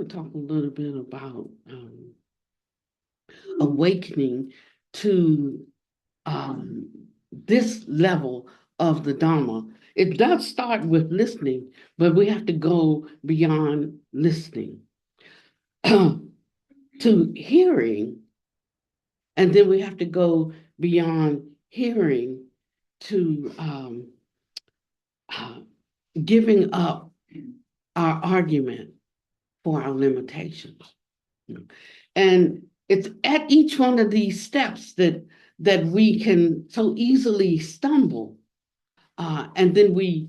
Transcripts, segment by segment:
to talk a little bit about awakening to this level of the Dharma. It does start with listening, but we have to go beyond listening to hearing, and then we have to go beyond hearing to uh, giving up our argument for our limitations. And it's at each one of these steps that we can so easily stumble, and then we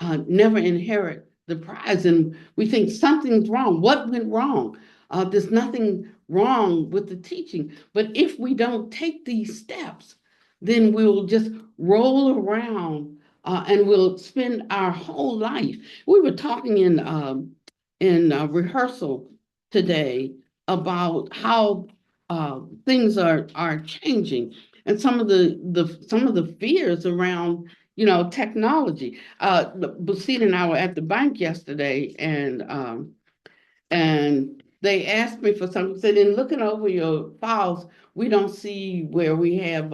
never inherit the prize, and we think something's wrong. What went wrong? There's nothing wrong with the teaching, but if we don't take these steps, then we'll just roll around, and we'll spend our whole life. We were talking in rehearsal today about how things are changing, and some of the fears around technology. Lucille and I were at the bank yesterday, and they asked me for something. Said, in looking over your files, we don't see where we have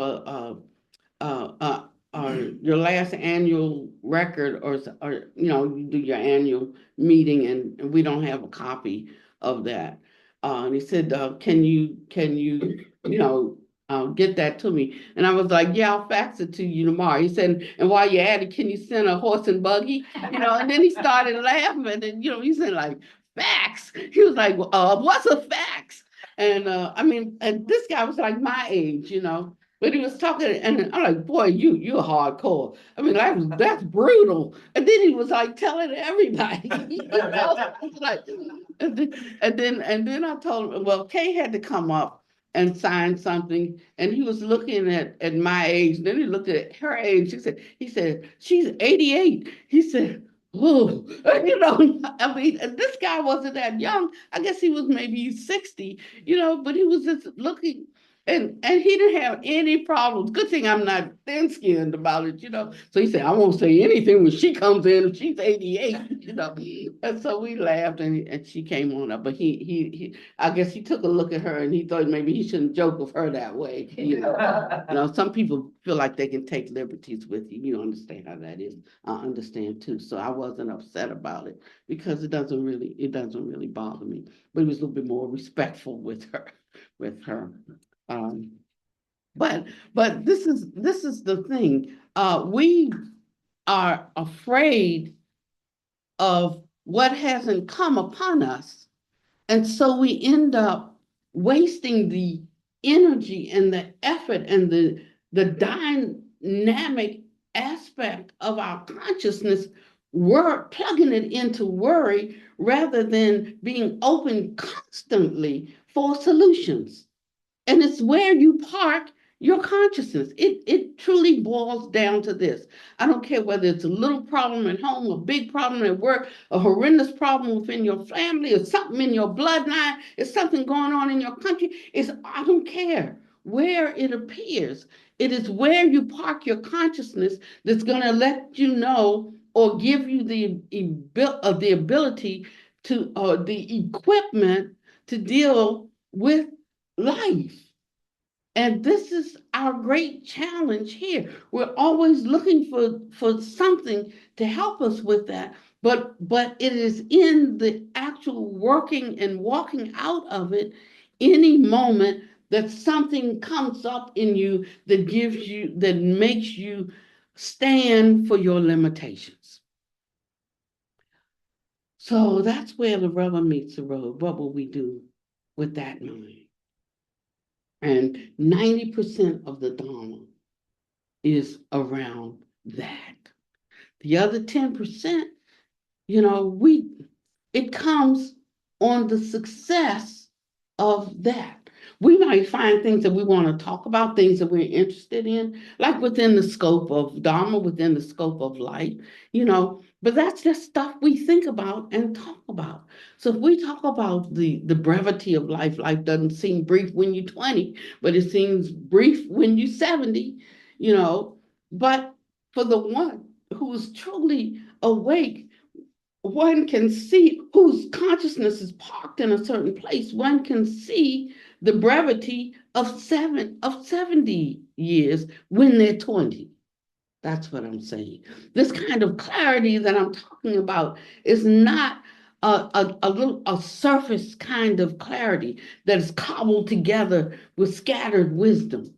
your last annual record, or you do your annual meeting, and we don't have a copy of that. And he said, can you get that to me? And I was like, yeah, I'll fax it to you tomorrow. He said, and while you're at it, can you send a horse and buggy? And then he started laughing, and he said, like, fax. He was like, what's a fax? And and this guy was like my age. But he was talking, and I'm like, boy, you're hardcore. I mean, that's brutal. And then he was like telling everybody. Like, and then I told him, well, Kay had to come up and sign something, and he was looking at my age. Then he looked at her age. He said, she's 88. He said, oh, I mean, and this guy wasn't that young. I guess he was maybe 60, but he was just looking. And he didn't have any problems. Good thing I'm not thin-skinned about it. So he said, I won't say anything when she comes in. She's 88. And so we laughed, and she came on up. But he I guess he took a look at her, and he thought maybe he shouldn't joke with her that way. Some people feel like they can take liberties with you. You understand how that is. I understand too. So I wasn't upset about it, because it doesn't really bother me. But he was a little bit more respectful with her. Um, but this is the thing. We are afraid of what hasn't come upon us, and so we end up wasting the energy and the effort and the dynamic aspect of our consciousness. We're plugging it into worry rather than being open constantly for solutions. And it's where you park your consciousness. It truly boils down to this. I don't care whether it's a little problem at home, a big problem at work, a horrendous problem within your family, or something in your bloodline, it's something going on in your country. I don't care where it appears. It is where you park your consciousness that's going to let you know, or give you the ability to, the equipment to deal with life. And this is our great challenge here. We're always looking for something to help us with that. But it is in the actual working and walking out of it any moment that something comes up in you that makes you stand for your limitations. So that's where the rubber meets the road. What will we do with that mind? And 90% of the Dharma is around that. The other 10%, it comes on the success of that. We might find things that we want to talk about, things that we're interested in, like within the scope of Dharma, within the scope of life, but that's just stuff we think about and talk about. So if we talk about the brevity of life doesn't seem brief when you're 20, but it seems brief when you're 70, but for the one who is truly awake, one can see whose consciousness is parked in a certain place. One can see the brevity of 70 years when they're 20. That's what I'm saying. This kind of clarity that I'm talking about is not a surface kind of clarity that is cobbled together with scattered wisdom,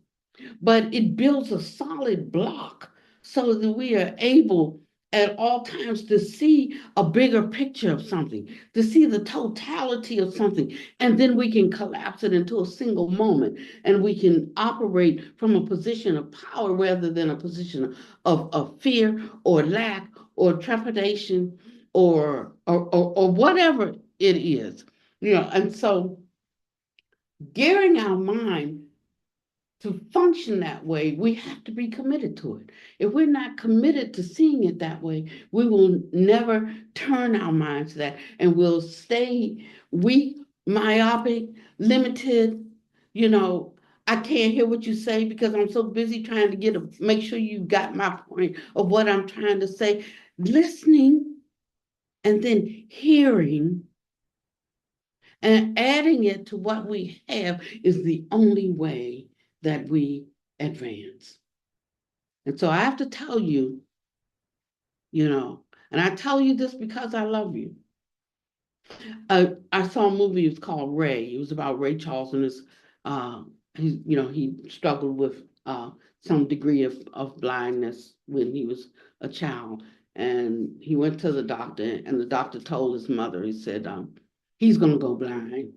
but it builds a solid block so that we are able at all times to see a bigger picture of something, to see the totality of something, and then we can collapse it into a single moment, and we can operate from a position of power rather than a position of fear or lack or trepidation or whatever it is. And so gearing our mind to function that way, we have to be committed to it. If we're not committed to seeing it that way, we will never turn our minds to that, and we'll stay weak, myopic, limited. You know, I can't hear what you say because I'm so busy trying to make sure you got my point of what I'm trying to say. Listening and then hearing and adding it to what we have is the only way that we advance. And so I have to tell you, and I tell you this because I love you. I saw a movie, it's called Ray. It was about Ray Charles and he struggled with some degree of blindness when he was a child. And he went to the doctor, and the doctor told his mother, he said, he's going to go blind,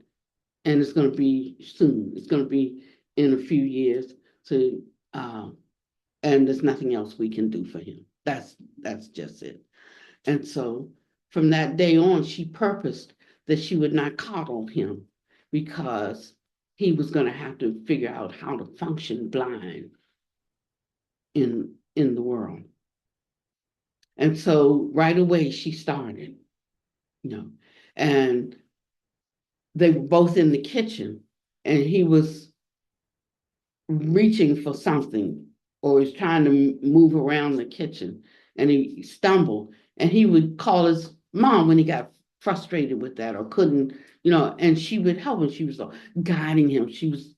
and it's going to be soon. It's going to be in a few years. So, and there's nothing else we can do for him. That's just it. And so from that day on, she purposed that she would not coddle him because he was going to have to figure out how to function blind in the world. And so right away she started, and they were both in the kitchen, and he was reaching for something or was trying to move around the kitchen, and he stumbled, and he would call his mom when he got frustrated with that or couldn't, and she would help him. She was guiding him. She was,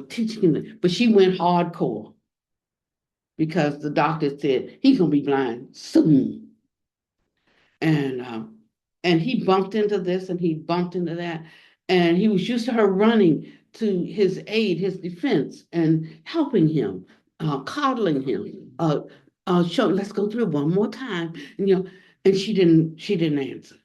teaching him, but she went hardcore because the doctor said he's going to be blind soon. And he bumped into this and he bumped into that, and he was used to her running to his aid, his defense, and helping him, coddling him, let's go through it one more time, and she didn't answer.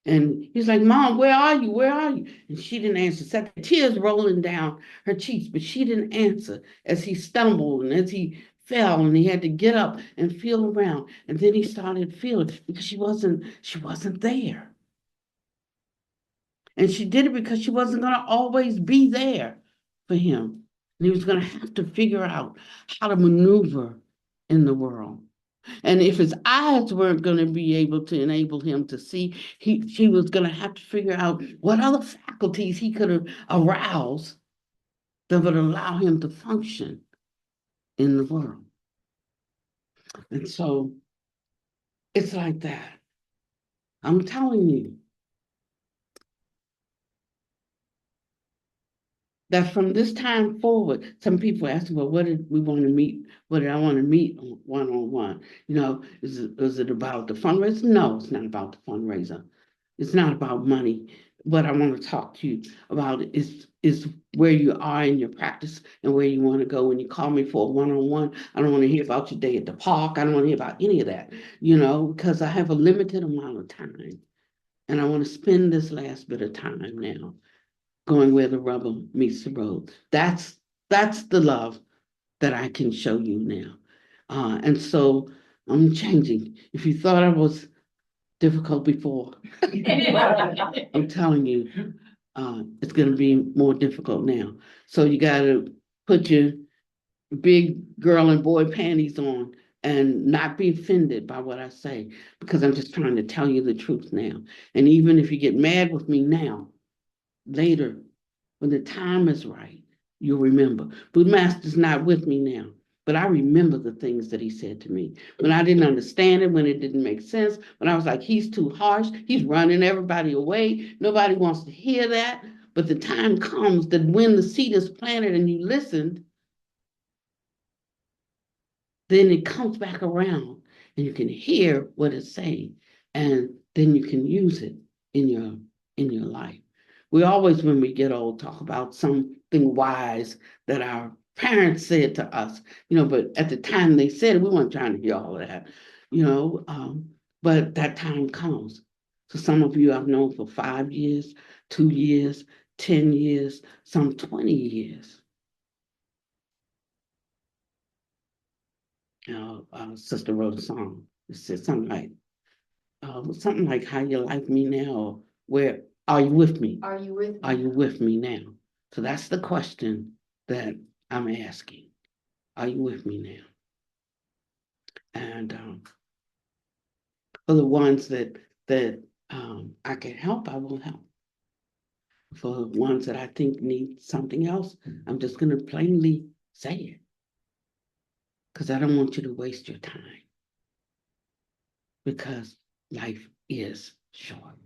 And he's like, Mom, where are you? Where are you? And she didn't answer. Set the tears rolling down her cheeks, but she didn't answer as he stumbled and as he fell, and he had to get up and feel around. And then he started feeling because she wasn't there. And she did it because she wasn't going to always be there for him. And he was going to have to figure out how to maneuver in the world. And if his eyes weren't going to be able to enable him to see, she was going to have to figure out what other faculties he could arouse that would allow him to function in the world. And so it's like that. I'm telling you that from this time forward, some people ask, well, what did we want to meet? What did I want to meet one-on-one? Is it about the fundraiser? No, it's not about the fundraiser. It's not about money. What I want to talk to you about is where you are in your practice and where you want to go. When you call me for a one-on-one, I don't want to hear about your day at the park. I don't want to hear about any of that, because I have a limited amount of time. And I want to spend this last bit of time now going where the rubber meets the road. That's the love that I can show you now. And so I'm changing. If you thought I was difficult before, I'm telling you, it's going to be more difficult now. So you got to put your big girl and boy panties on and not be offended by what I say, because I'm just trying to tell you the truth now. And even if you get mad with me now, later, when the time is right, you'll remember. Buddha Master's not with me now. but I remember the things that he said to me when I didn't understand it, when it didn't make sense, when I was like, he's too harsh, he's running everybody away. Nobody wants to hear that. But the time comes that when the seed is planted and you listened, then it comes back around and you can hear what it's saying, and then you can use it in your life. We always, when we get old, talk about something wise that our parents said to us, but at the time they said it, we weren't trying to hear all of that, but that time comes. So some of you I've known for 5 years, 2 years, 10 years, some 20 years. Sister wrote a song. It said something like "How you like me now?" Or "Where are you with me? Are you with me? Are you with me now?" So that's the question that I'm asking. Are you with me now? And for the ones that I can help, I will help. For the ones that I think need something else, I'm just going to plainly say it, because I don't want you to waste your time, because life is short.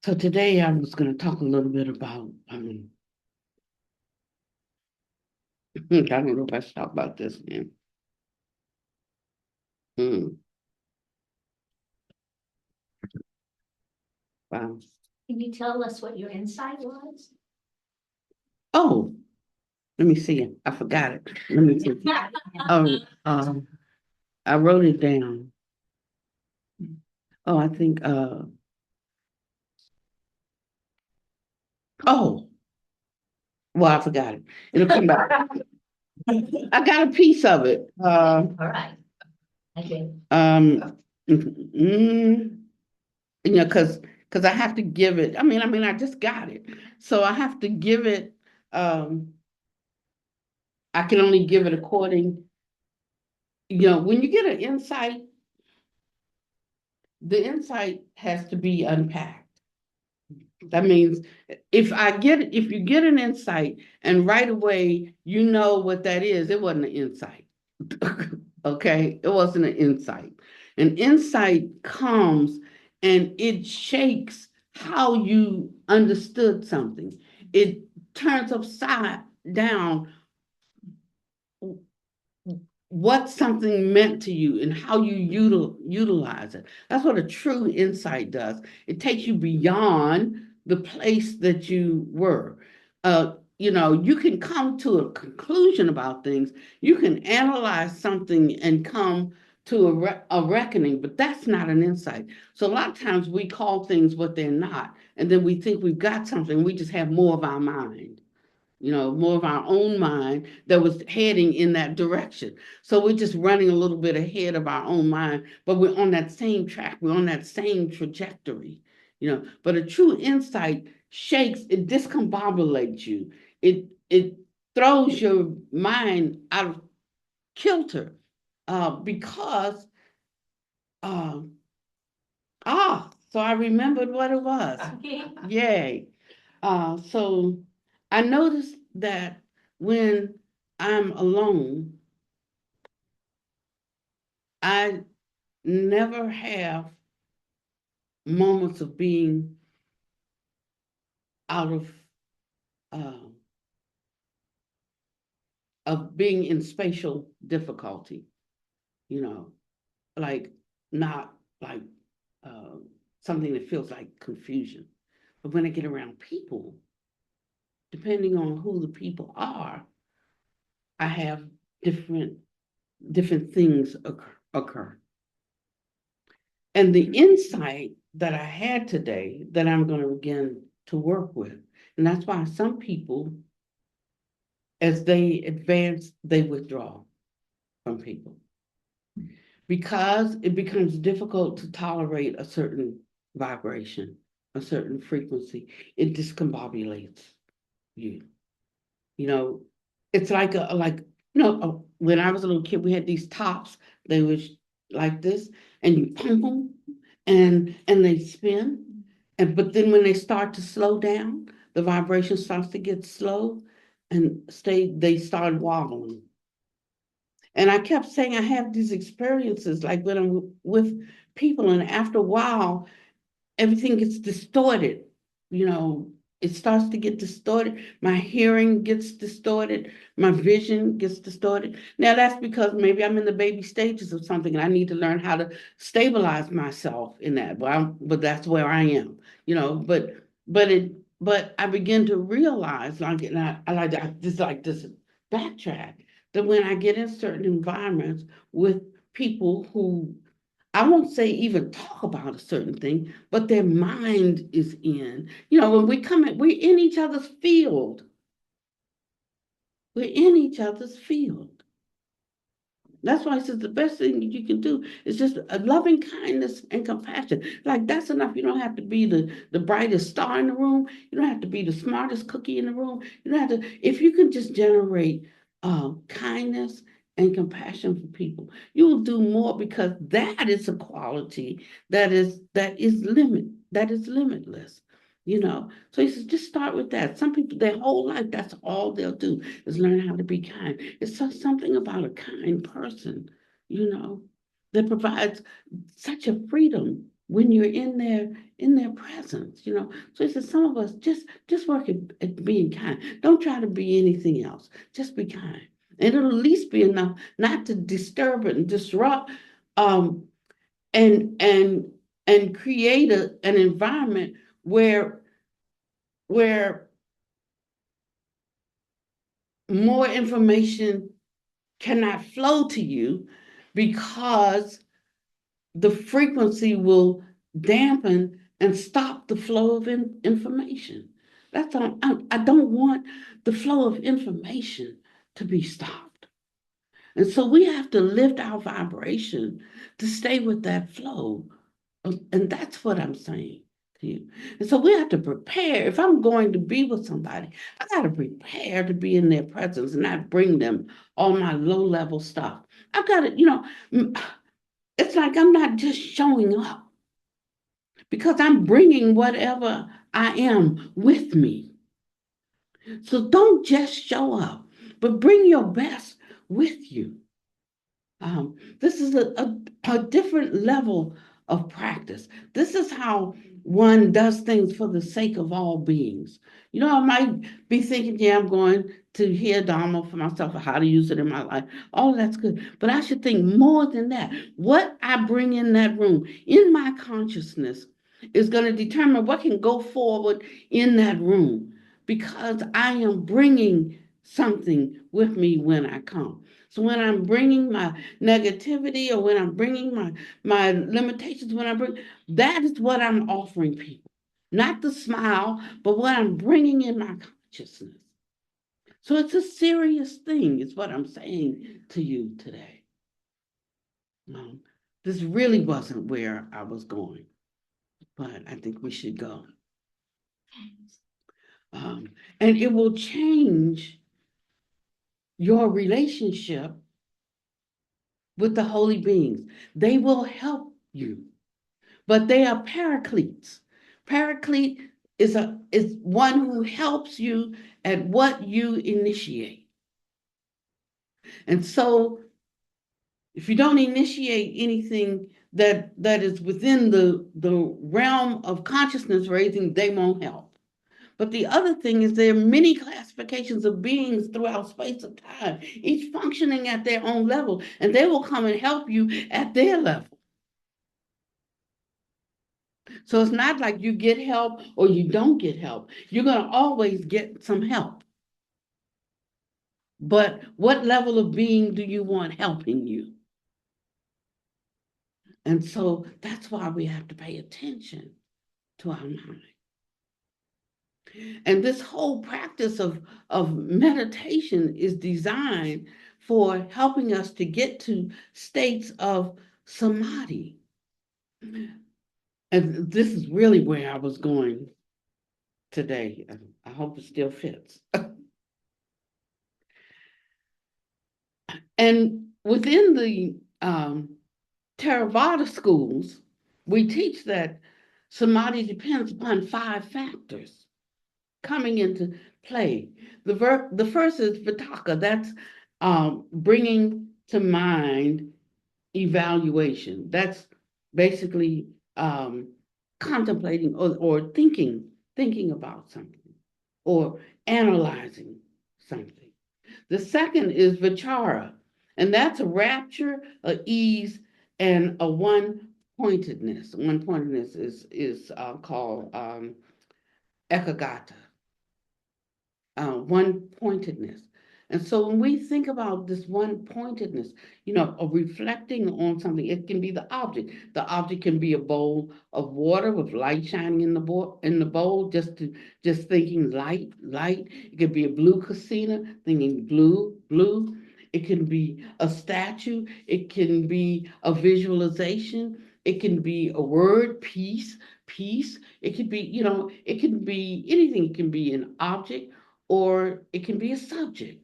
So today I was going to talk a little bit about, I don't know if I should talk about this, man. Wow. Can you tell us what your insight was? Oh, let me see. I forgot it. Let me see. I wrote it down. Oh, I think, well, I forgot it. It'll come back. I got a piece of it. All right. Okay. Because I have to give it. I just got it, so I have to give it. I can only give it according. When you get an insight, the insight has to be unpacked. That means if you get an insight and right away you know what that is, it wasn't an insight. Okay, it wasn't an insight. An insight comes and it shakes how you understood something. It turns upside down what something meant to you and how you utilize it. That's what a true insight does. It takes you beyond the place that you were. You can come to a conclusion about things. You can analyze something and come to a reckoning, but that's not an insight. So a lot of times we call things what they're not, and then we think we've got something. We just have more of our mind, more of our own mind that was heading in that direction. So we're just running a little bit ahead of our own mind, but we're on that same track. We're on that same trajectory, but a true insight shakes, it discombobulates you. It throws your mind out of kilter, because, so I remembered what it was. Okay. Yay. So I noticed that when I'm alone, I never have moments of being out uh, of being in spatial difficulty, you know, like not like uh, something that feels like confusion. But when I get around people, depending on who the people are, I have different things occur. And the insight that I had today that I'm going to begin to work with. And that's why some people, as they advance, they withdraw from people, because it becomes difficult to tolerate a certain vibration, a certain frequency. It discombobulates you. You know, it's like when I was a little kid, we had these tops. They were like this, and you pump them, and they spin, but then when they start to slow down, the vibration starts to get slow and they start wobbling. And I kept saying I have these experiences like when I'm with people, and after a while, everything gets distorted. You know, it starts to get distorted. My hearing gets distorted. My vision gets distorted. Now that's because maybe I'm in the baby stages of something and I need to learn how to stabilize myself in that. But that's where I am, you know, but I begin to realize like, and I just like this backtrack that when I get in certain environments with people who I won't say even talk about a certain thing, but their mind is in. You know, when we come in, we're in each other's field. We're in each other's field. That's why I said the best thing you can do is just a loving kindness and compassion. Like that's enough. You don't have to be the brightest star in the room. You don't have to be the smartest cookie in the room. You don't have to, if you can just generate kindness and compassion for people, you will do more because that is a quality that is limitless. You know, so he says, just start with that. Some people, their whole life, that's all they'll do is learn how to be kind. It's something about a kind person, you know, that provides such a freedom when you're in their presence, you know. So he says, some of us just work at being kind. Don't try to be anything else. Just be kind. And it'll at least be enough not to disturb and disrupt um, and and and create an environment where more information cannot flow to you because the frequency will dampen and stop the flow of information. That's all. I don't want the flow of information to be stopped. And so we have to lift our vibration to stay with that flow. And that's what I'm saying to you. And so we have to prepare. If I'm going to be with somebody, I got to prepare to be in their presence and not bring them all my low level stuff. I've got to, you know, it's like I'm not just showing up because I'm bringing whatever I am with me. So don't just show up, but bring your best with you. This is a different level of practice. This is how one does things for the sake of all beings. You know, I might be thinking, yeah, I'm going to hear Dharma for myself, or how to use it in my life. All that's good. But I should think more than that. What I bring in that room, in my consciousness, is going to determine what can go forward in that room because I am bringing something with me when I come. So when I'm bringing my negativity or when I'm bringing my limitations, when I bring, that is what I'm offering people. Not the smile, but what I'm bringing in my consciousness. So it's a serious thing, is what I'm saying to you today. This really wasn't where I was going, but I think we should go. And it will change your relationship with the holy beings. They will help you, but they are paracletes. Paraclete is one who helps you at what you initiate. And so if you don't initiate anything that is within the realm of consciousness raising, they won't help. But the other thing is there are many classifications of beings throughout space of time, each functioning at their own level, and they will come and help you at their level. So it's not like you get help or you don't get help. You're going to always get some help. But what level of being do you want helping you? And so that's why we have to pay attention to our mind. And this whole practice of meditation is designed for helping us to get to states of samadhi. And this is really where I was going today. I hope it still fits. And within the Theravada schools, we teach that samadhi depends upon 5 factors. coming into play. The first is vitaka. That's bringing to mind evaluation. That's basically contemplating or thinking about something or analyzing something. The second is vichara, and that's a rapture, a ease, and a one pointedness. One pointedness is called ekagata, one pointedness. And so when we think about this one pointedness, of reflecting on something, it can be the object. The object can be a bowl of water with light shining in the bowl, just thinking light, light. It could be a blue casino, thinking blue, blue. It can be a statue. It can be a visualization. It can be a word, peace, peace. It could be, it can be anything. It can be an object or it can be a subject,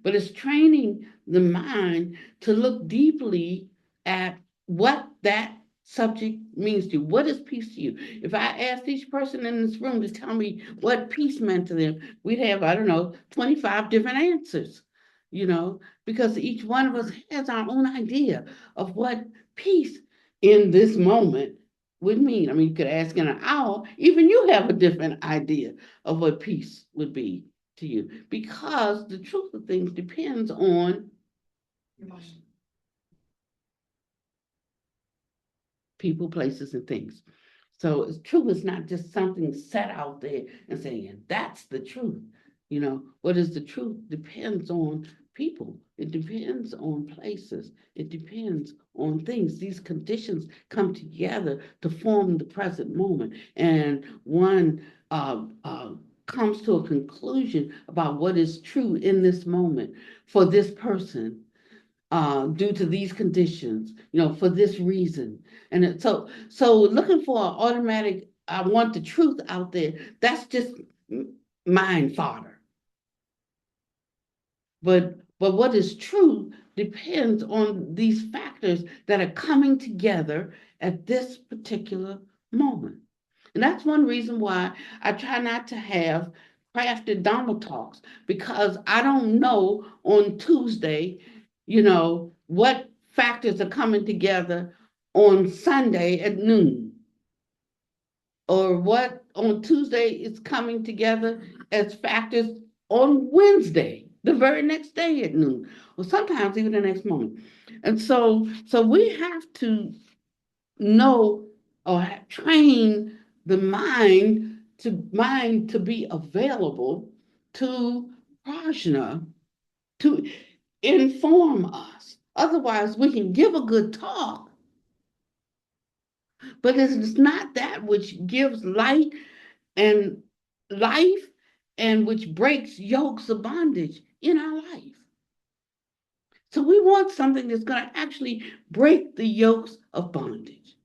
but it's training the mind to look deeply at what that subject means to you. What is peace to you? If I asked each person in this room to tell me what peace meant to them, we'd have, I don't know, 25 different answers, because each one of us has our own idea of what peace in this moment would mean. I mean, you could ask in an hour, even you have a different idea of what peace would be to you, because the truth of things depends on people, places, and things. So truth is not just something set out there and saying that's the truth. What is the truth depends on people. It depends on places. It depends on things. These conditions come together to form the present moment, and one comes to a conclusion about what is true in this moment for this person, due to these conditions, for this reason. And so looking for an automatic, I want the truth out there, that's just mind fodder. But what is true depends on these factors that are coming together at this particular moment. And that's one reason why I try not to have crafted Dharma talks, because I don't know on Tuesday, what factors are coming together on Sunday at noon, or what on Tuesday is coming together as factors on Wednesday, the very next day at noon, or sometimes even the next moment. And so we have to know or train the mind to be available to prajna to inform us. Otherwise, we can give a good talk, but it's not that which gives light and life and which breaks yokes of bondage in our life. So we want something that's going to actually break the yokes of bondage.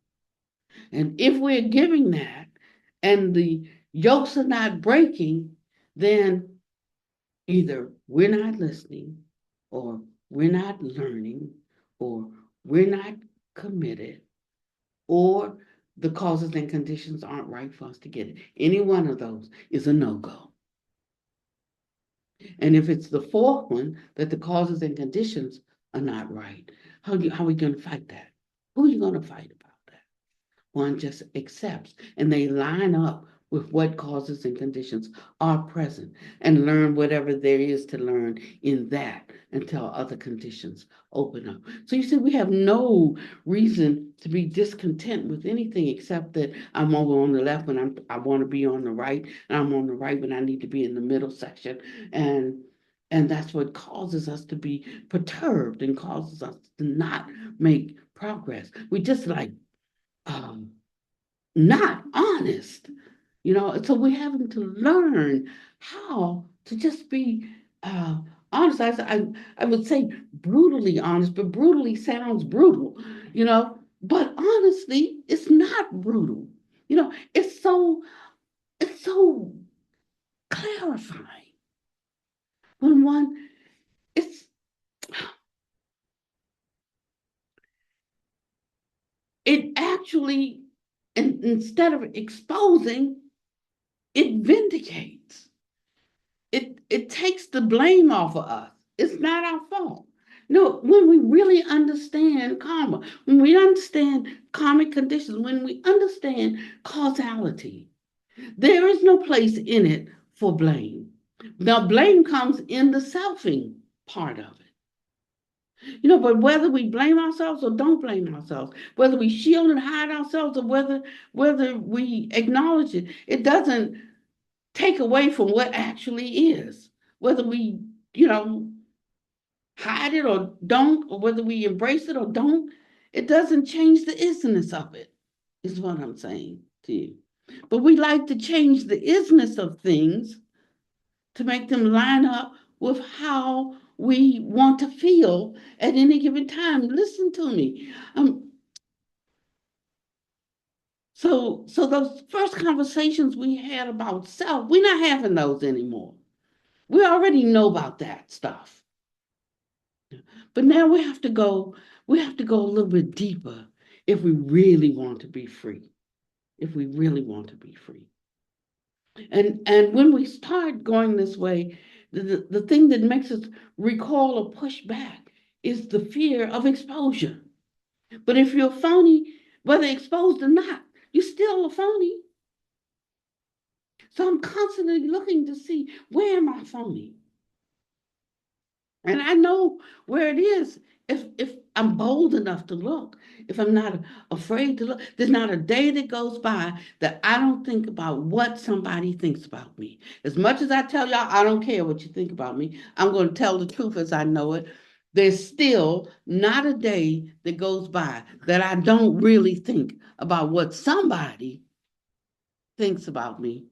And if we're giving that and the yokes are not breaking, then either we're not listening, or we're not learning, or we're not committed, or the causes and conditions aren't right for us to get it. Any one of those is a no-go. And if it's the fourth one, that the causes and conditions are not right, how are we going to fight that? Who are you going to fight about that? One just accepts, and they line up with what causes and conditions are present, and learn whatever there is to learn in that until other conditions open up. So you see, we have no reason to be discontent with anything except that I'm over on the left when I want to be on the right, and I'm on the right when I need to be in the middle section. And that's what causes us to be perturbed and causes us to not make progress. We just like not honest, so we're having to learn how to just be honest. I would say brutally honest, but brutally sounds brutal, but honestly, it's not brutal. It's so clarifying when it's it actually, instead of exposing, it vindicates. It takes the blame off of us. It's not our fault. No, when we really understand karma, when we understand karmic conditions, when we understand causality, there is no place in it for blame. Now, blame comes in the selfing part of it. But whether we blame ourselves or don't blame ourselves, whether we shield and hide ourselves or whether we acknowledge it, it doesn't take away from what actually is. Whether we, hide it or don't, or whether we embrace it or don't, it doesn't change the isness of it, is what I'm saying to you. But we like to change the isness of things to make them line up with how we want to feel at any given time. Listen to me. So those first conversations we had about self, we're not having those anymore. We already know about that stuff. But now we have to go a little bit deeper if we really want to be free. If we really want to be free. And when we start going this way, the thing that makes us recall or push back is the fear of exposure. But if you're phony, whether exposed or not, you're still a phony. So I'm constantly looking to see, where am I phony? And I know where it is if I'm bold enough to look, if I'm not afraid to look. There's not a day that goes by that I don't think about what somebody thinks about me. As much as I tell y'all, I don't care what you think about me. I'm going to tell the truth as I know it. There's still not a day that goes by that I don't really think about what somebody thinks about me,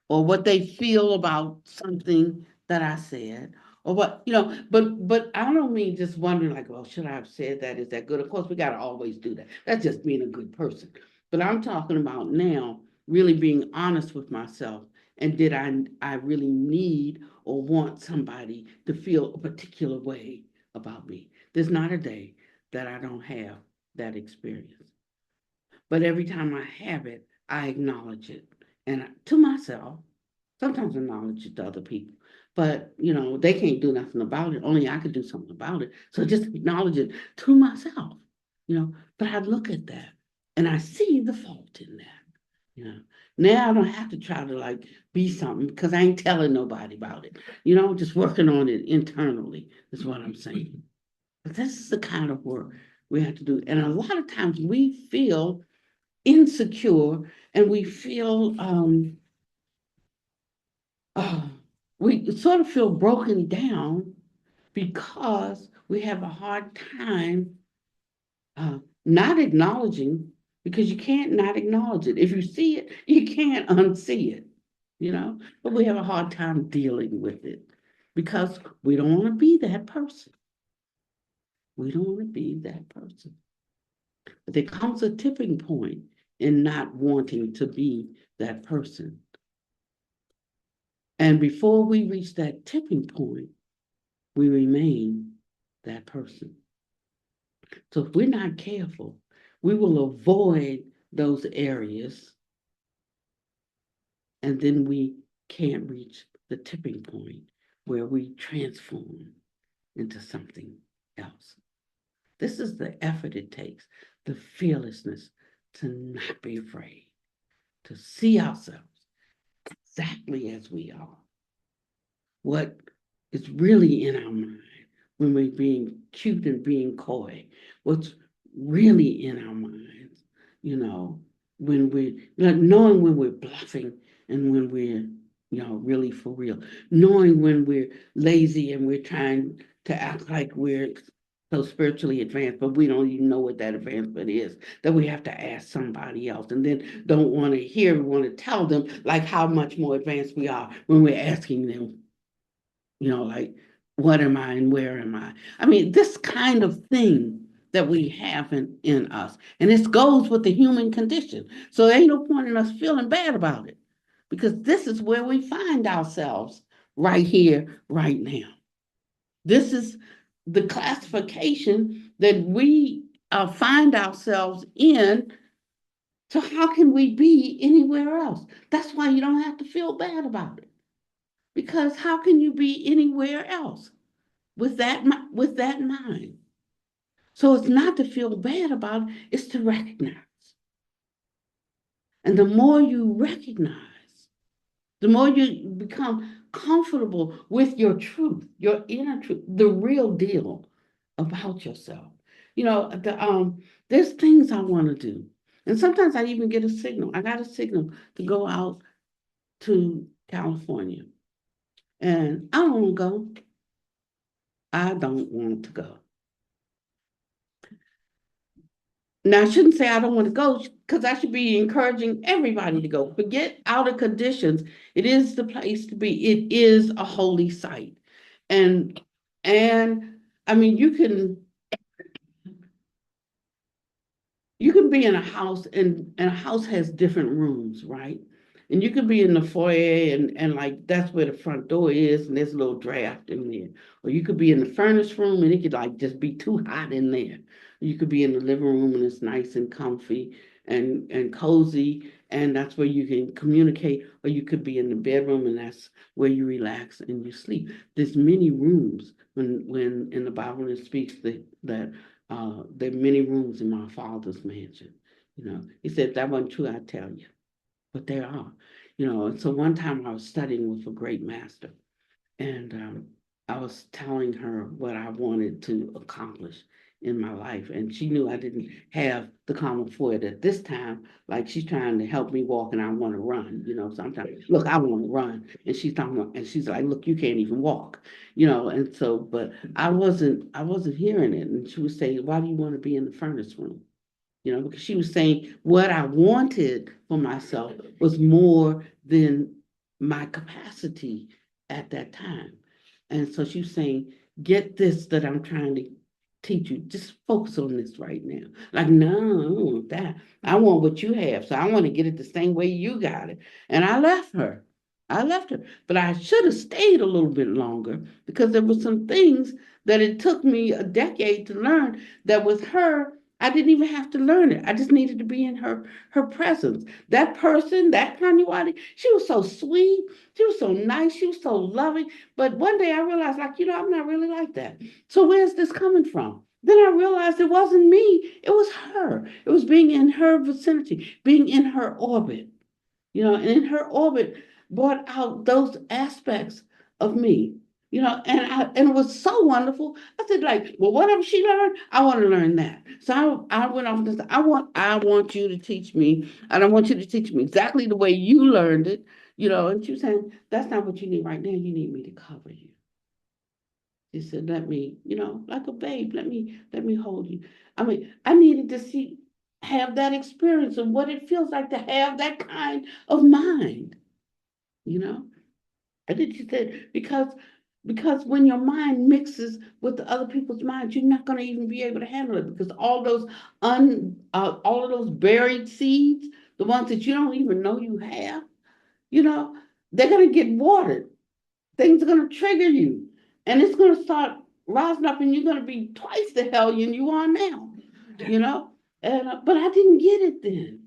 or what they feel about something that I said, or but I don't mean just wondering like, well, should I have said that? Is that good? Of course, we got to always do that. That's just being a good person. But I'm talking about now really being honest with myself. And did I really need or want somebody to feel a particular way about me? There's not a day that I don't have that experience. But every time I have it, I acknowledge it. And to myself, sometimes I acknowledge it to other people. But, they can't do nothing about it. Only I could do something about it. So just acknowledge it to myself, But I look at that and I see the fault in that, Now I don't have to try to like be something because I ain't telling nobody about it. Just working on it internally is what I'm saying. But this is the kind of work we have to do. And a lot of times we feel insecure and we feel we sort of feel broken down because we have a hard time not acknowledging, because you can't not acknowledge it. If you see it, you can't unsee it, but we have a hard time dealing with it because we don't want to be that person. We don't want to be that person. But there comes a tipping point in not wanting to be that person. And before we reach that tipping point, we remain that person. So if we're not careful, we will avoid those areas, and then we can't reach the tipping point where we transform into something else. This is the effort it takes, the fearlessness to not be afraid, to see ourselves exactly as we are. What is really in our mind when we're being cute and being coy, what's really in our minds, when we're knowing when we're bluffing and when we're, really for real, knowing when we're lazy and we're trying to act like we're so spiritually advanced, but we don't even know what that advancement is, that we have to ask somebody else, and then don't want to hear, we want to tell them like how much more advanced we are when we're asking them, like, what am I and where am I? I mean, this kind of thing that we have in us. And this goes with the human condition. So there ain't no point in us feeling bad about it, because this is where we find ourselves right here, right now. This is the classification that we find ourselves in So how can we be anywhere else? That's why you don't have to feel bad about it. Because how can you be anywhere else with that mind? So it's not to feel bad about it, it's to recognize. And the more you recognize, the more you become comfortable with your truth, your inner truth, the real deal about yourself. There's things I want to do. And sometimes I even get a signal. I got a signal to go out to California. And I don't want to go. I don't want to go. Now, I shouldn't say I don't want to go because I should be encouraging everybody to go. Forget outer conditions. It is the place to be. It is a holy site. And and I mean you can be in a house and a house has different rooms, right? And you could be in the foyer and like that's where the front door is and there's a little draft in there. Or you could be in the furnace room and it could like just be too hot in there. You could be in the living room and it's nice and comfy and cozy and that's where you can communicate. Or you could be in the bedroom and that's where you relax and you sleep. There's many rooms when in the Bible it speaks that there are many rooms in my father's mansion. He said, if that wasn't true, I'd tell you. But there are. And so one time I was studying with a great master, and I was telling her what I wanted to accomplish in my life. And she knew I didn't have the common for it at this time. Like she's trying to help me walk and I want to run, sometimes, look, I want to run. And she's talking about, and she's like, look, you can't even walk, and so, but I wasn't hearing it. And she was saying, why do you want to be in the furnace room? Because she was saying what I wanted for myself was more than my capacity at that time. And so she was saying, get this that I'm trying to teach you. Just focus on this right now. Like, no, I don't want that. I want what you have. So I want to get it the same way you got it. And I left her. But I should have stayed a little bit longer because there were some things that it took me a decade to learn that with her, I didn't even have to learn it. I just needed to be in her presence. That person, that Pannavati, she was so sweet. She was so nice. She was so loving. But one day I realized, like, I'm not really like that. So where's this coming from? Then I realized it wasn't me. It was her. It was being in her vicinity, being in her orbit. And in her orbit brought out those aspects of me. And it was so wonderful. I said, like, well, whatever she learned, I want to learn that. So I went off and said, I want you to teach me. I don't want you to teach me exactly the way you learned it. And she was saying, that's not what you need right now. You need me to cover you. She said, let me, like a babe, let me hold you. I mean, I needed to have that experience of what it feels like to have that kind of mind, you know. And then she said, because when your mind mixes with the other people's minds, you're not going to even be able to handle it because all of those buried seeds, the ones that you don't even know you have, you know, they're going to get watered. Things are going to trigger you, and it's going to start rising up, and you're going to be twice the hellion you are now, you know. And but I didn't get it then.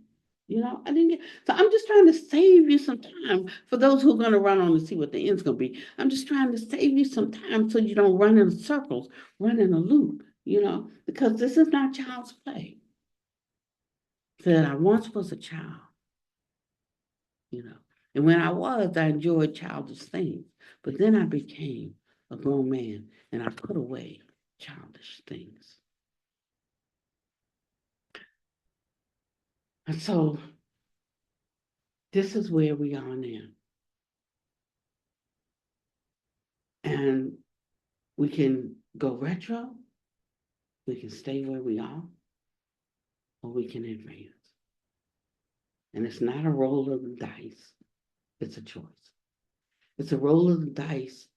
I didn't get. So I'm just trying to save you some time for those who are going to run on to see what the end's going to be. I'm just trying to save you some time so you don't run in circles, run in a loop, because this is not child's play. Said I once was a child, you know, and when I enjoyed childish things, but then I became a grown man and I put away childish things. And so this is where we are now. And we can go retro, we can stay where we are, or we can advance. And it's not a roll of the dice, it's a choice. It's a roll of the dice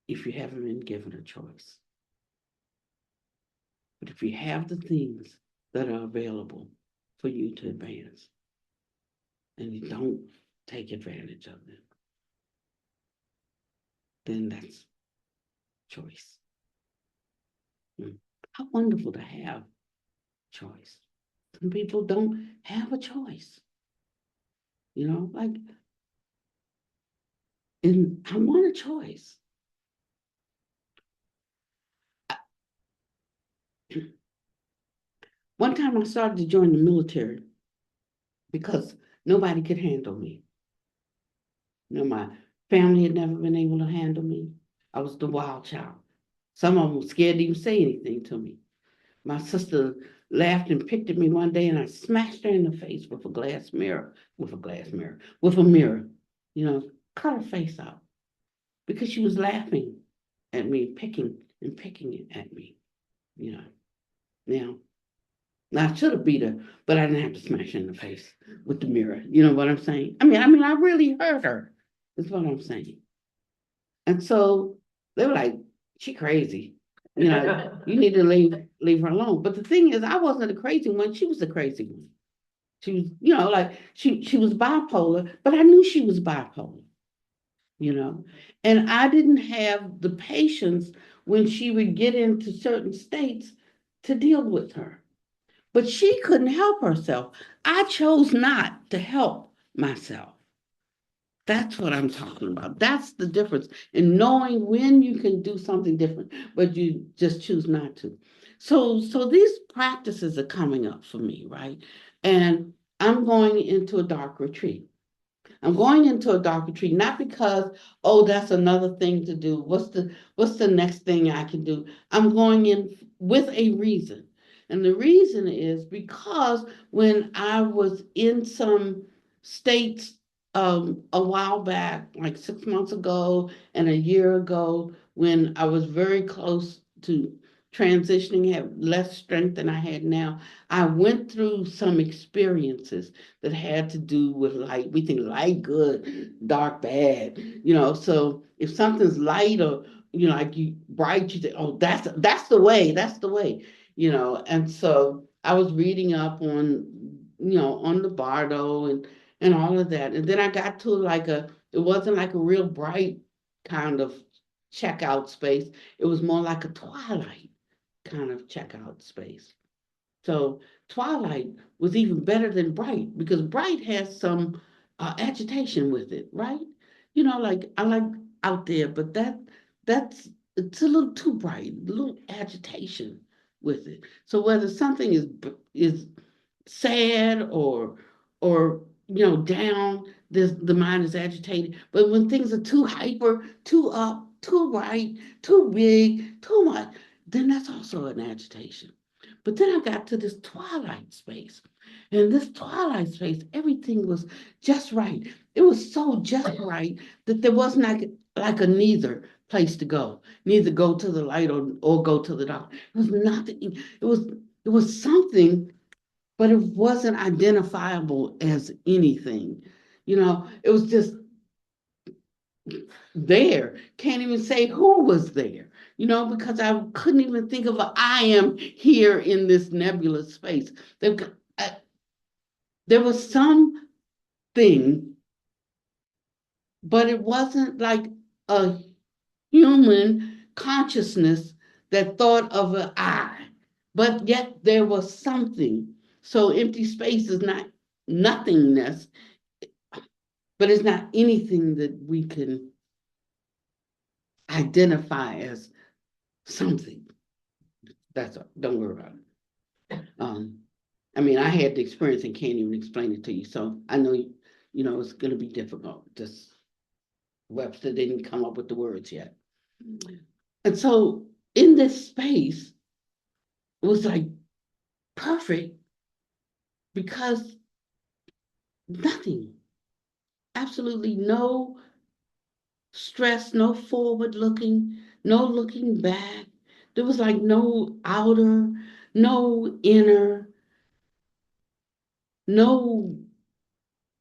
if you haven't been given a choice. But if you have the things that are available for you to advance, and you don't take advantage of them, then that's choice. How wonderful to have choice. Some people don't have a choice, like, and I want a choice. One time I started to join the military because nobody could handle me. My family had never been able to handle me. I was the wild child. Some of them were scared to even say anything to me. My sister laughed and picked at me one day, and I smashed her in the face with a mirror, cut her face out because she was laughing at me, picking it at me, you know. Now, I should have beat her, but I didn't have to smash her in the face with the mirror. You know what I'm saying? I really hurt her. Is what I'm saying. And so they were like, "She crazy. You need to leave her alone." But the thing is, I wasn't the crazy one. She was the crazy one. She was, like she was bipolar, but I knew she was bipolar. And I didn't have the patience when she would get into certain states to deal with her. But she couldn't help herself. I chose not to help myself. That's what I'm talking about. That's the difference in knowing when you can do something different, but you just choose not to. So these practices are coming up for me, right? And I'm going into a dark retreat. I'm going into a dark retreat, not because, oh, that's another thing to do. What's the next thing I can do? I'm going in with a reason. And the reason is because when I was in some states a while back, like 6 months ago and a year ago, when I was very close to transitioning, have less strength than I had now, I went through some experiences that had to do with light. We think light good, dark bad. So if something's light or like you bright, you think, oh, that's the way, that's the way. And so I was reading up on the Bardo and all of that. And then I got to it wasn't like a real bright kind of checkout space. It was more like a twilight kind of checkout space. So twilight was even better than bright because bright has some agitation with it, right? Like I like out there, but that's it's a little too bright, a little agitation with it. So whether something is sad or down, the mind is agitated. But when things are too hyper, too up, too bright, too big, too much, then that's also an agitation. But then I got to this twilight space. And this twilight space, everything was just right. It was so just right that there wasn't like a neither place to go. Neither go to the light or go to the dark. It was nothing. It was something, but it wasn't identifiable as anything. It was just there. Can't even say who was there, because I couldn't even think of I am here in this nebulous space. Uh, there was something, but it wasn't like a human consciousness that thought of an I, but yet there was something. So empty space is not nothingness, but it's not anything that we can identify as something. That's all. Don't worry about it. I had the experience and can't even explain it to you. So I know, it's going to be difficult. Just Webster didn't come up with the words yet. And so in this space, it was like perfect because nothing, absolutely no stress, no forward looking, no looking back. There was like no outer, no inner, no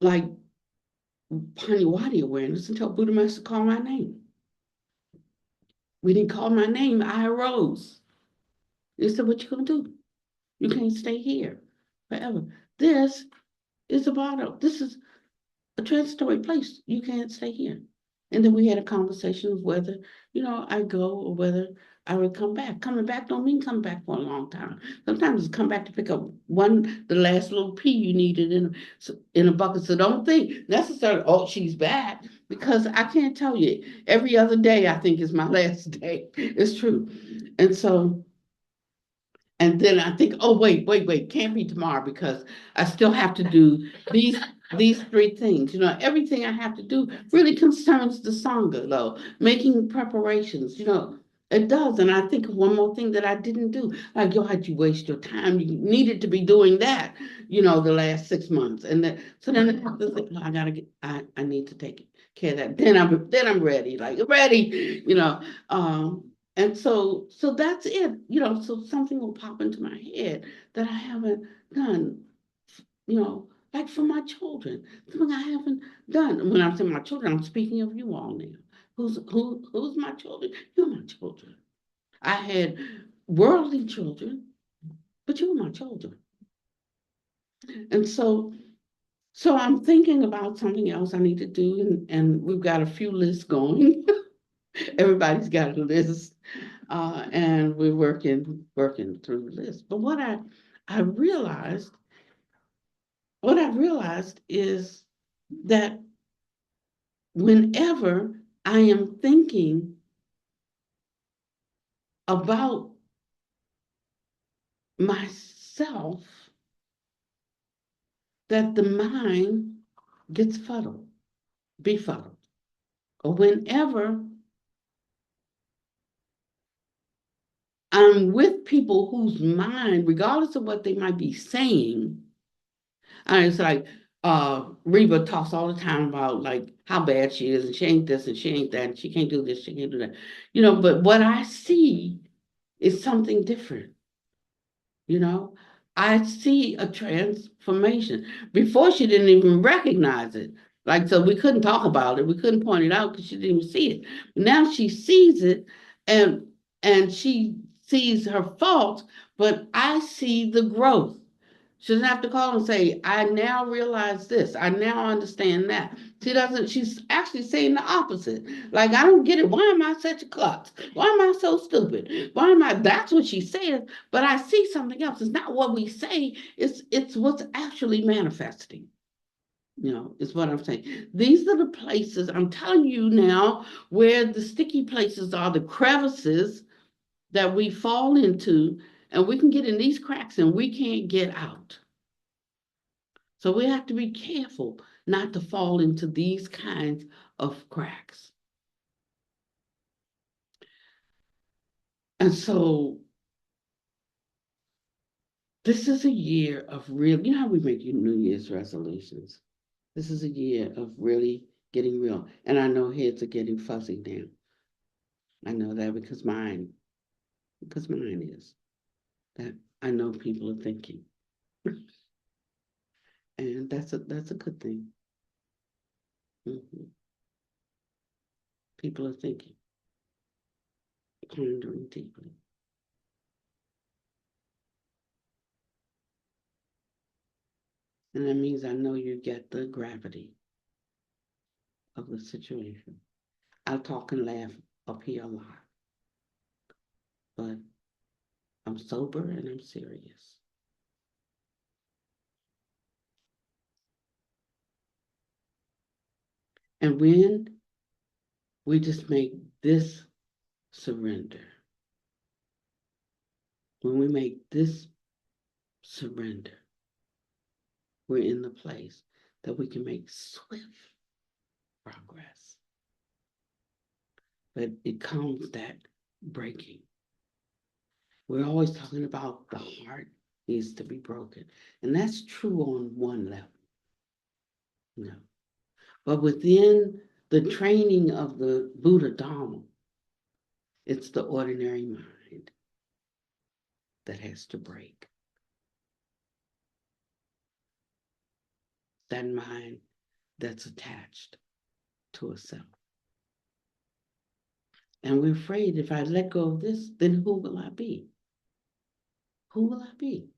like Pannavati awareness until Buddha Master called my name. When he called my name, I arose. He said, "What you gonna do? You can't stay here forever. This is a bottle. This is a transitory place. You can't stay here." And then we had a conversation of whether, I go or whether I would come back. Coming back don't mean come back for a long time. Sometimes it's come back to pick up the last little pea you needed in a bucket. So don't think necessarily, oh, she's back, because I can't tell you. Every other day I think is my last day. It's true. And so, and then I think, oh, wait, can't be tomorrow because I still have to do these three things. Everything I have to do really concerns the Sangha, though, making preparations, it does. And I think of one more thing that I didn't do. Like, had you waste your time? You needed to be doing that, the last 6 months. And so then I have to think, no, I need to take care of that. Then I'm ready, like ready. And so that's it, so something will pop into my head that I haven't done, like for my children, something I haven't done. When I'm saying my children, I'm speaking of you all now. Who's my children? You're my children. I had worldly children, but you're my children. And so I'm thinking about something else I need to do, and we've got a few lists going. Everybody's got a list, and we're working through the list. But I realized, what I realized is that whenever I am thinking about myself, that the mind gets befuddled. Or whenever I'm with people whose mind, regardless of what they might be saying, and it's like Reba talks all the time about like how bad she is, and she ain't this and she ain't that, and she can't do this, she can't do that. But what I see is something different. You know, I see a transformation. Before she didn't even recognize it. Like, so we couldn't talk about it. We couldn't point it out because she didn't even see it. Now she sees it, and she sees her faults, but I see the growth. She doesn't have to call and say, I now realize this. I now understand that. She's actually saying the opposite. Like, I don't get it. Why am I such a klutz? Why am I so stupid? That's what she says, but I see something else. It's not what we say, it's what's actually manifesting. Is what I'm saying. These are the places I'm telling you now where the sticky places are, the crevices that we fall into, and we can get in these cracks and we can't get out. So we have to be careful not to fall into these kinds of cracks. And so this is a year of real, how we make New Year's resolutions. This is a year of really getting real. And I know heads are getting fuzzy now. I know that because mine is. That I know people are thinking. And that's a good thing. Mhm. People are thinking, pondering deeply. And that means I know you get the gravity of the situation. I talk and laugh up here a lot, but I'm sober and I'm serious. And when we just make this surrender, when we make this surrender, we're in the place that we can make swift progress. But it comes that breaking. We're always talking about the heart needs to be broken. And that's true on one level. No. But within the training of the Buddha Dharma, it's the ordinary mind that has to break. That mind that's attached to a self. And we're afraid if I let go of this, then who will I be? Who will I be?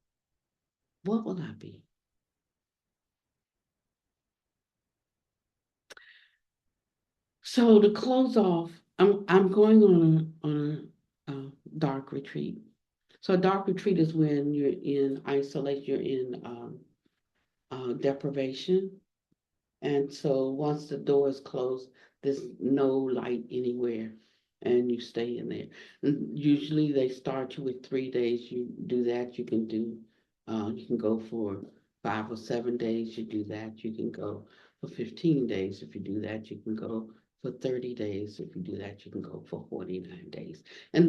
What will I be? So to close off, I'm going on dark retreat. So a dark retreat is when you're in isolation, you're in deprivation. And so once the door is closed, there's no light anywhere and you stay in there. And usually they start you with 3 days. You do that, you can go for 5 or 7 days. You do that, you can go for 15 days. If you do that, you can go for 30 days. If you do that, you can go for 49 days. And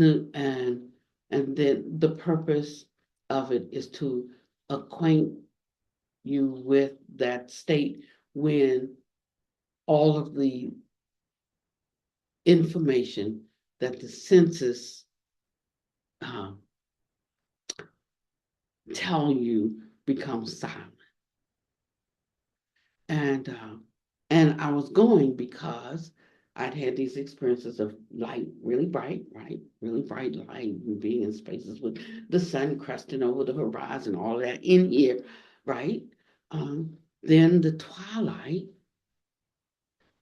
then the purpose of it is to acquaint you with that state when all of the information that the senses uh, tell you becomes silent. And and I was going because I'd had these experiences of light, really bright, right? Really bright light, and being in spaces with the sun cresting over the horizon, all that in here, right? Then the twilight.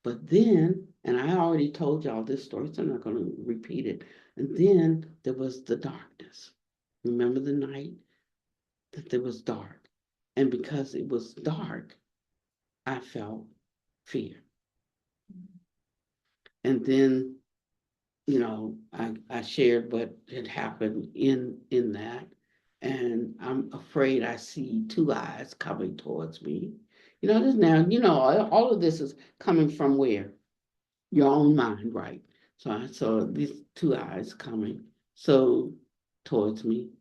But then, and I already told y'all this story, so I'm not going to repeat it. And then there was the darkness. Remember the night that there was dark. And because it was dark, I felt fear. And then, I shared what had happened in that. And I'm afraid I see two eyes coming towards me. This now, all of this is coming from where? Your own mind, right? So I saw these two eyes coming so towards me,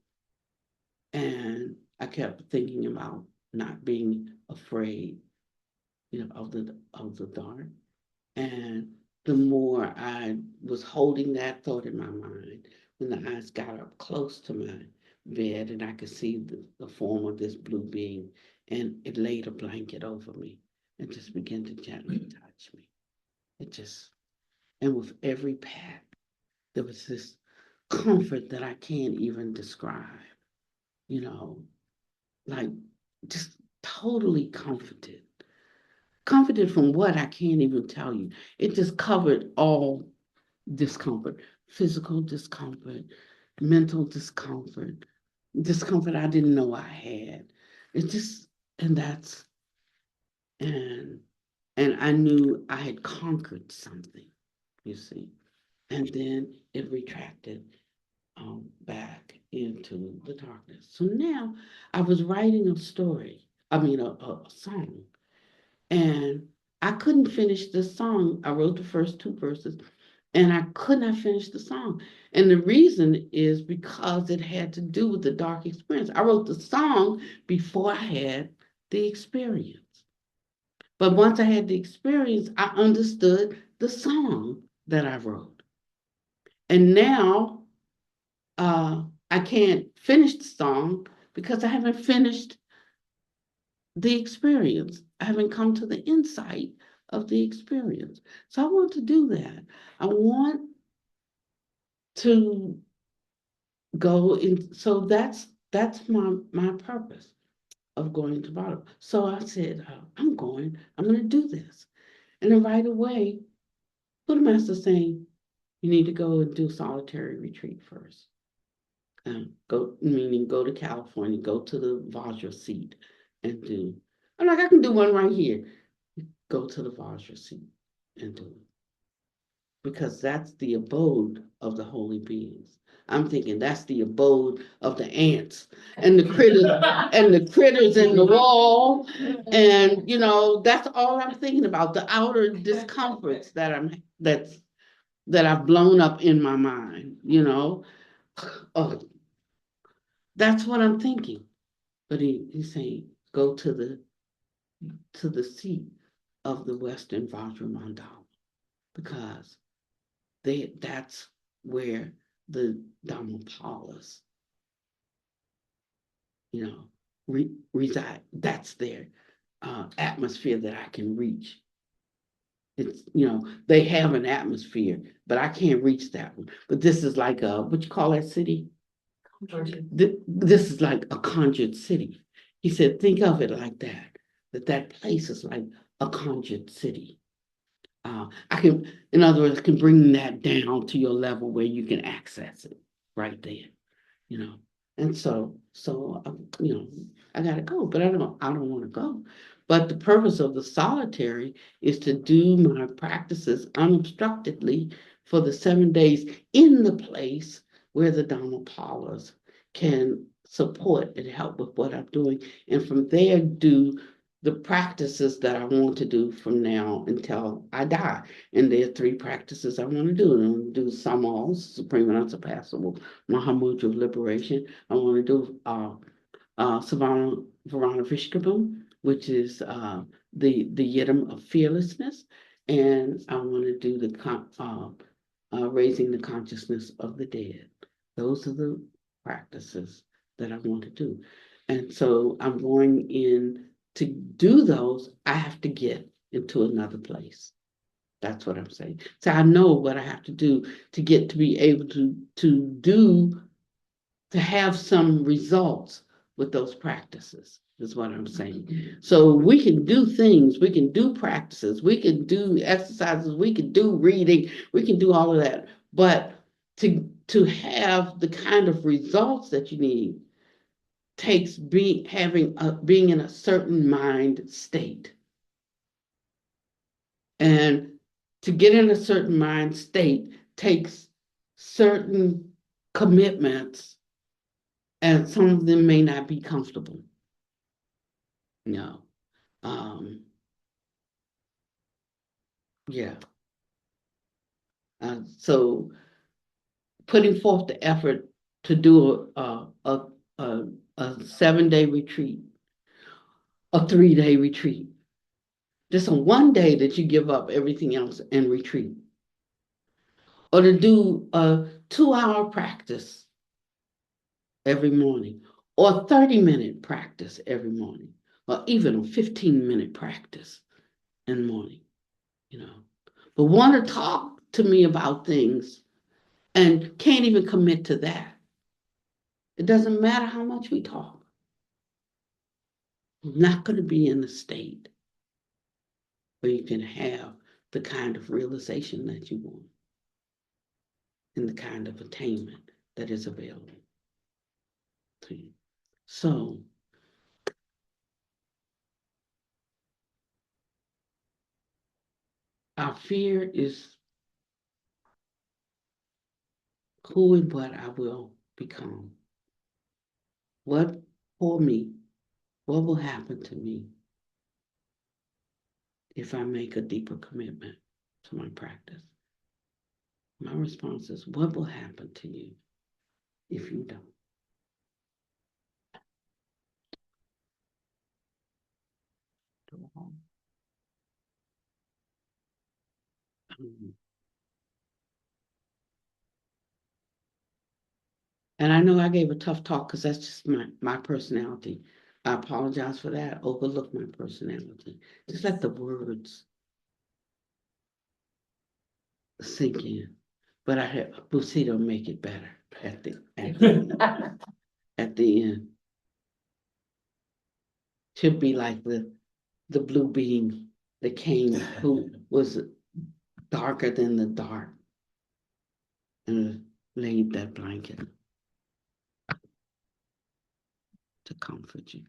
and I kept thinking about not being afraid, of the dark. And the more I was holding that thought in my mind, when the eyes got up close to my bed and I could see the form of this blue being, and it laid a blanket over me and just began to gently touch me. It just And with every pat, there was this comfort that I can't even describe, you know, like just totally comforted. Comforted from what I can't even tell you. It just covered all discomfort, physical discomfort, mental discomfort, discomfort I didn't know I had. It just, and that's, and, and I knew I had conquered something, you see. And then it retracted back into the darkness. So now I was writing a story, a song, and I couldn't finish the song. I wrote the first two verses, and I could not finish the song. And the reason is because it had to do with the dark experience. I wrote the song before I had the experience. But once I had the experience, I understood the song that I wrote. And now I can't finish the song because I haven't finished the experience. I haven't come to the insight of the experience. So I want to do that. I want to go in. So that's my purpose of going to Bottom. So I said, I'm going to do this. And then right away, Buddha Master saying, you need to go and do solitary retreat first. Go to California, go to the Vajra seat and do. I'm like, I can do one right here. Go to the Vajra seat and do it. Because that's the abode of the holy beings. I'm thinking that's the abode of the ants and the critters in the wall. And that's all I'm thinking about, the outer discomforts that I've blown up in my mind. Oh, that's what I'm thinking. But he's saying, go to the seat of the Western Vajramandala, because that's where the Dhammapalas, reside. That's their atmosphere that I can reach. It's, they have an atmosphere, but I can't reach that one. But this is like what you call that city? This is like a conjured city. He said, think of it like that place is like a conjured city. I can, in other words, can bring that down to your level where you can access it. right there, you know. And so, you know, I gotta go, but I don't want to go. But the purpose of the solitary is to do my practices unobstructedly for the 7 days in the place where the Dhammapalas can support and help with what I'm doing. And from there, do the practices that I want to do from now until I die. And there are 3 practices I want to do. I want to do Samal, Supreme and Unsurpassable, Mahamudra of Liberation. I want to do Savana Varana Vishkabum, which is the Yidam of fearlessness. And I want to do the raising the consciousness of the dead. Those are the practices that I want to do. And so I'm going in to do those, I have to get into another place. That's what I'm saying. So I know what I have to do to get to be able to have some results with those practices, is what I'm saying. So we can do things, we can do practices, we can do exercises, we can do reading, we can do all of that. But to have the kind of results that you need takes being in a certain mind state. And to get in a certain mind state takes certain commitments, and some of them may not be comfortable. No. Yeah. So putting forth the effort to do a 7-day retreat, a 3-day retreat, just on one day that you give up everything else and retreat, or to do a 2-hour practice every morning, or a 30-minute practice every morning, or even a 15-minute practice in the morning, you know. But want to talk to me about things and can't even commit to that. It doesn't matter how much we talk. I'm not going to be in a state where you can have the kind of realization that you want and the kind of attainment that is available to you. So, our fear is who and what I will become. What for me? What will happen to me if I make a deeper commitment to my practice? My response is, what will happen to you if you don't? And I know I gave a tough talk because that's just my personality. I apologize for that. Overlook my personality. Just let the words sink in. But I had Busito make it better at the end. Should be like the blue being that came, who was darker than the dark, and laid that blanket to comfort you.